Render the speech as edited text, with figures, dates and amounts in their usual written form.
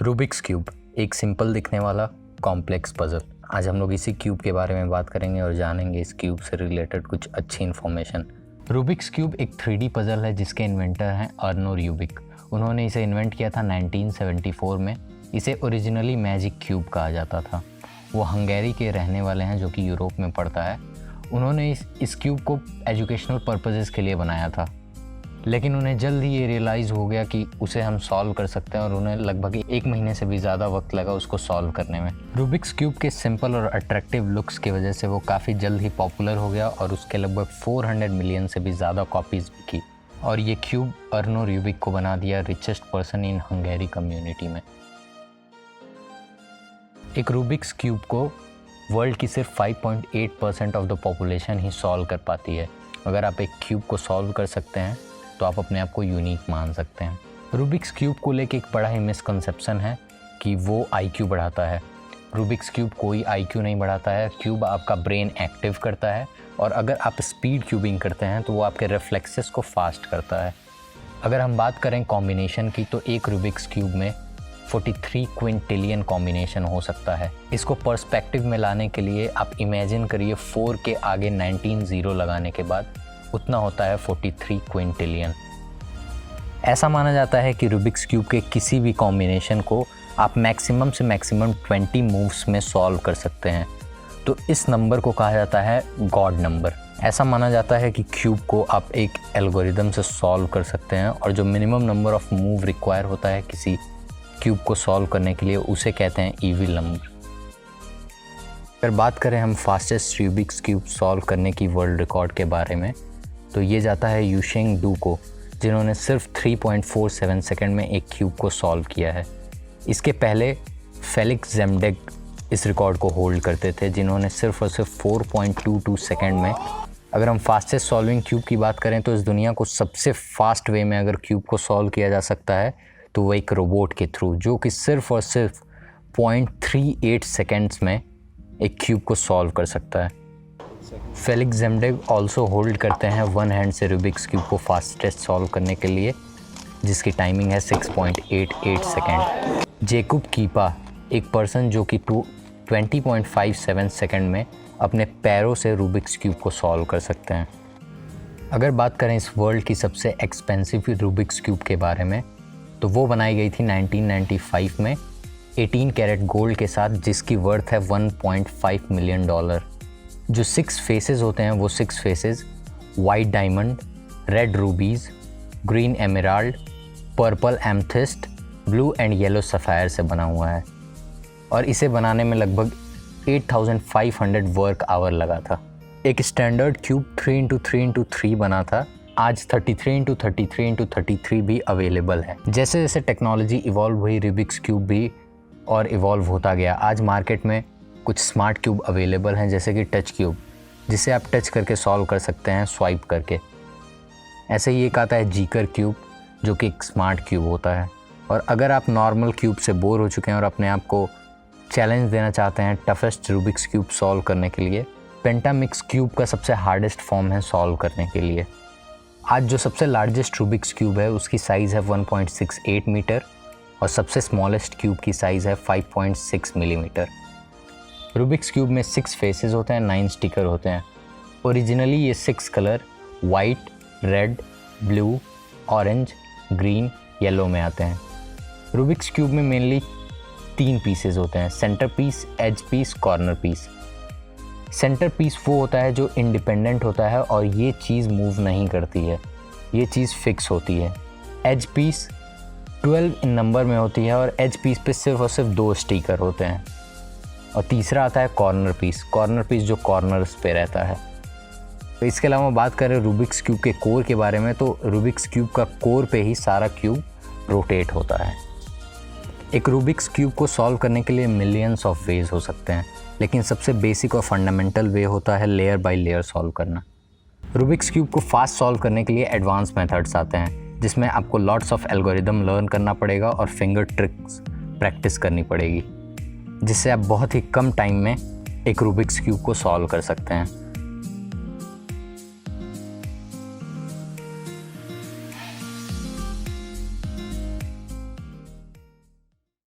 Rubik's cube एक simple दिखने वाला कॉम्प्लेक्स पजल। आज हम लोग इसी क्यूब के बारे में बात करेंगे और जानेंगे इस क्यूब से रिलेटेड कुछ अच्छी इन्फॉर्मेशन। रूबिक्स क्यूब एक 3D पजल है जिसके इन्वेंटर हैं अर्नो रूबिक। उन्होंने इसे इन्वेंट किया था 1974 में। इसे ओरिजिनली मैजिक क्यूब कहा जाता था। वो हंगेरी के रहने वाले हैं जो कि यूरोप में पड़ता है। उन्होंने इस क्यूब को एजुकेशनल पर्पसेस के लिए बनाया था, लेकिन उन्हें जल्द ही ये रियलाइज़ हो गया कि उसे हम सॉल्व कर सकते हैं और उन्हें लगभग 1 महीने से भी ज़्यादा वक्त लगा उसको सॉल्व करने में। रूबिक्स क्यूब के सिंपल और अट्रैक्टिव लुक्स की वजह से वो काफ़ी जल्द ही पॉपुलर हो गया और उसके लगभग 400 मिलियन से भी ज़्यादा कॉपीज़ बिकी और ये क्यूब अर्नो रूबिक को बना दिया richest person in Hungary community में। एक रूबिक्स क्यूब को वर्ल्ड की सिर्फ 5.8% of the population he solve कर पाती है। अगर आप एक क्यूब को सॉल्व कर सकते हैं तो आप अपने आप को यूनिक मान सकते हैं। रूबिक्स क्यूब को लेके एक बड़ा ही मिसकंसेप्शन है कि वो आईक्यू बढ़ाता है। रूबिक्स क्यूब कोई आईक्यू नहीं बढ़ाता है। क्यूब आपका ब्रेन एक्टिव करता है और अगर आप स्पीड क्यूबिंग करते हैं तो वो आपके रिफ्लेक्सेस को फास्ट करता है। अगर हम बात करें कॉम्बिनेशन की तो एक रूबिक्स क्यूब में 43 क्विंटिलियन कॉम्बिनेशन हो सकता है। इसको पर्सपेक्टिव में लाने के लिए आप इमेजिन करिए 4 के आगे 19 ज़ीरो लगाने के बाद उतना होता है 43 क्विंटिलियन। ऐसा माना जाता है कि रूबिक्स क्यूब के किसी भी कॉम्बिनेशन को आप मैक्सिमम से मैक्सिमम 20 मूव्स में सॉल्व कर सकते हैं। तो इस नंबर को कहा जाता है गॉड नंबर। ऐसा माना जाता है कि क्यूब को आप एक एल्गोरिदम से सॉल्व कर सकते हैं और जो minimum number of move require होता है किसी क्यूब को सॉल्व करने के लिए उसे कहते हैं इविल नंबर। अगर बात करें हम फास्टेस्ट रूबिक्स क्यूब सॉल्व करने की वर्ल्ड रिकॉर्ड के बारे में तो ये जाता है यूशेंग डू को, जिन्होंने सिर्फ 3.47 सेकंड में एक क्यूब को सॉल्व किया है। इसके पहले फेलिक्स ज़ेमडेग इस रिकॉर्ड को होल्ड करते थे, जिन्होंने सिर्फ और सिर्फ 4.22 सेकंड में। अगर हम फास्टेस्ट सॉल्विंग क्यूब की बात करें तो इस दुनिया को सबसे फास्ट वे में अगर क्यूब को सॉल्व किया जा सकता है तो वो एक रोबोट के थ्रू, जो कि सिर्फ और सिर्फ 0.38 सेकेंड्स में एक क्यूब को सॉल्व कर सकता है। फेलिक्स ज़ेमडेग ऑल्सो होल्ड करते हैं वन हैंड से रूबिक्स क्यूब को फास्टेस्ट सॉल्व करने के लिए, जिसकी टाइमिंग है 6.88 सेकेंड। जेकब कीपा एक पर्सन जो कि 20.57 सेकेंड में अपने पैरों से रूबिक्स क्यूब को सॉल्व कर सकते हैं। अगर बात करें इस वर्ल्ड की सबसे एक्सपेंसिव रूबिक्स क्यूब के बारे में तो वो बनाई गई थी 1995 में 18 कैरेट गोल्ड के साथ, जिसकी वर्थ है $1.5 मिलियन। जो 6 फेसेस होते हैं वो 6 faces white diamond, red rubies, green emerald, purple amethyst, blue and yellow sapphire से बना हुआ है और इसे बनाने में लगभग 8500 वर्क आवर लगा था। एक स्टैंडर्ड क्यूब 3x3x3 बना था। आज 33x33x33 भी अवेलेबल है। जैसे जैसे टेक्नोलॉजी इवॉल्व हुई रूबिक्स क्यूब भी और इवॉल्व होता गया। आज मार्केट में कुछ स्मार्ट क्यूब अवेलेबल हैं, जैसे कि टच क्यूब, जिसे आप टच करके सॉल्व कर सकते हैं स्वाइप करके। ऐसे ही एक आता है जीकर क्यूब, जो कि एक स्मार्ट क्यूब होता है। और अगर आप नॉर्मल क्यूब से बोर हो चुके हैं और अपने आप को चैलेंज देना चाहते हैं टफेस्ट रूबिक्स क्यूब सॉल्व करने के लिए, पेंटामिक्स क्यूब का सबसे हार्डेस्ट फॉर्म है सॉल्व करने के लिए। आज जो सबसे लार्जेस्ट रूबिक्स क्यूब है उसकी साइज़ है 1.68 मीटर और सबसे स्मॉलेस्ट क्यूब की साइज़ है 5.6 मिलीमीटर। रूबिक्स क्यूब में 6 फेसेस होते हैं, 9 स्टिकर होते हैं। ओरिजिनली ये 6 colour white, red, blue, orange, green, yellow में आते हैं। रूबिक्स क्यूब में मेनली 3 पीसेस होते हैं, centre piece, edge piece, corner piece. Centre piece वो होता है जो इंडिपेंडेंट होता है और ये चीज़ मूव नहीं करती है, ये चीज़ फिक्स होती है। एज पीस 12 इन नंबर में होती है और एज पीस पे सिर्फ और सिर्फ 2 स्टिकर होते हैं। और तीसरा आता है कॉर्नर पीस। कॉर्नर पीस जो कॉर्नर्स पे रहता है। तो इसके अलावा बात करें रूबिक्स क्यूब के कोर के बारे में तो रूबिक्स क्यूब का कोर पे ही सारा क्यूब रोटेट होता है। एक रूबिक्स क्यूब को सॉल्व करने के लिए मिलियंस ऑफ वेज हो सकते हैं, लेकिन सबसे बेसिक और फंडामेंटल वे होता है लेयर बाय लेयर सॉल्व करना। रूबिक्स क्यूब को फास्ट सॉल्व करने के लिए एडवांस मेथड्स आते हैं, जिसमें आपको लॉट्स ऑफ एल्गोरिदम लर्न करना पड़ेगा और फिंगर ट्रिक्स प्रैक्टिस करनी पड़ेगी, जिससे आप बहुत ही कम टाइम में एक रूबिक्स क्यूब को सॉल्व कर सकते हैं।